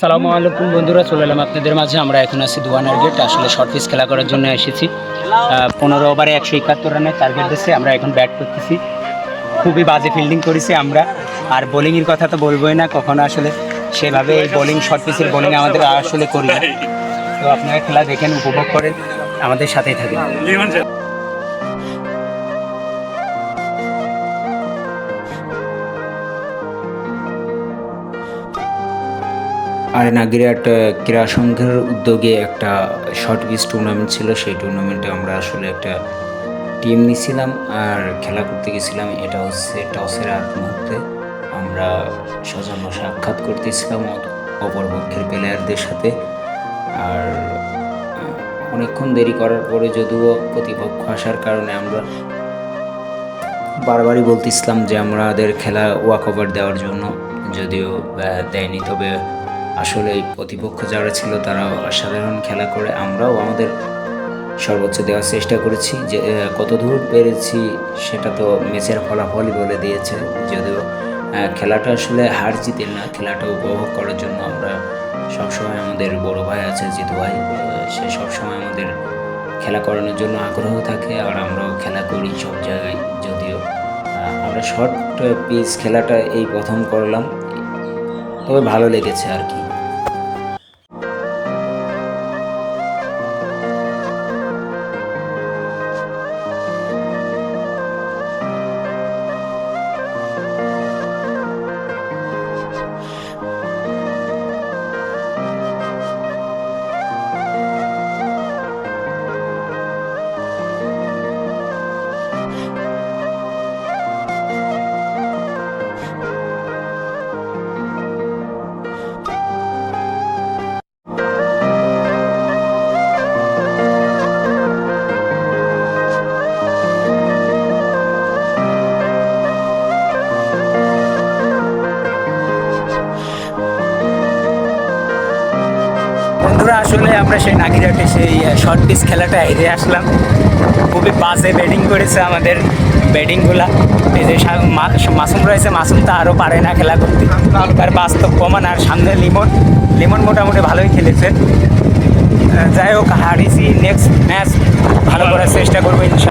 সালামু আলাইকুম বন্ধুরা, চলে এলাম আপনাদের মাঝে। আমরা এখন আছি দুয়ানার গেট। আসলে শর্ট পিচ খেলা করার জন্য এসেছি। 15 ওভারে 171 রানের টার্গেট দিচ্ছে। আমরা এখন ব্যাট করতেছি। খুবই বাজে ফিল্ডিং করেছি আমরা। আর বোলিংয়ের কথা তো বলবোই না, কখনো আসলে সেভাবে বোলিং শর্ট পিচের বোলিং আমাদের আসলে করি না। তো আপনারা খেলা দেখেন, উপভোগ করেন, আমাদের সাথেই থাকেন। নাগিরহাট ক্রীড়া সংঘের উদ্যোগে একটা শর্ট পিচ টুর্নামেন্ট ছিল। সেই টুর্নামেন্টে আমরা আসলে একটা টিম নিয়েছিলাম আর খেলা করতে গেছিলাম। এটা হচ্ছে টসের আগ মুহূর্তে আমরা সৌজন্য সাক্ষাৎ করতেছিলাম অপরপক্ষের প্লেয়ারদের সাথে। আর অনেকক্ষণ দেরি করার পরে যদিও প্রতিপক্ষ আসার কারণে আমরা বারবারই বলতেছিলাম যে আমাদের খেলা ওয়াক ওভার দেওয়ার জন্য, যদিও দেয়নি। তবে আসলে এই প্রতিপক্ষ যারা ছিল তারা অসাধারণ খেলা করে, আমরাও আমাদের সর্বোচ্চ দেওয়ার চেষ্টা করেছি। যে কত দূর পেরেছি সেটা তো ম্যাচের ফলাফলই বলে দিয়েছে। যদিও খেলাটা আসলে হার জিতের না, খেলাটা উপভোগ করার জন্য আমরা সবসময়, আমাদের বড় ভাই আছে জিতু ভাই, সে সবসময় আমাদের খেলা করানোর জন্য আগ্রহ থাকে আর আমরাও খেলা করি সব জায়গায়। যদিও আমরা শর্ট পিচ খেলাটা এই প্রথম করলাম, তবে ভালো লেগেছে আর কি। বন্ধুরা, আসলে আমরা সেই নাগিরহাটে সেই শর্ট পিচ খেলাটা হেরে আসলাম। খুবই বাজে ব্যাটিং করেছে আমাদের ব্যাটিংগুলা। এই যে মাসুম রয়েছে, মাসুম তো আরও পারে না খেলা করতে, তার বাস্তব প্রমাণ। আর সামনে লিমন মোটামুটি ভালোই খেলেছে। যাই হোক, হারিয়েছি। নেক্সট ম্যাচ ভালো করার চেষ্টা করবো ইনশাল্লাহ।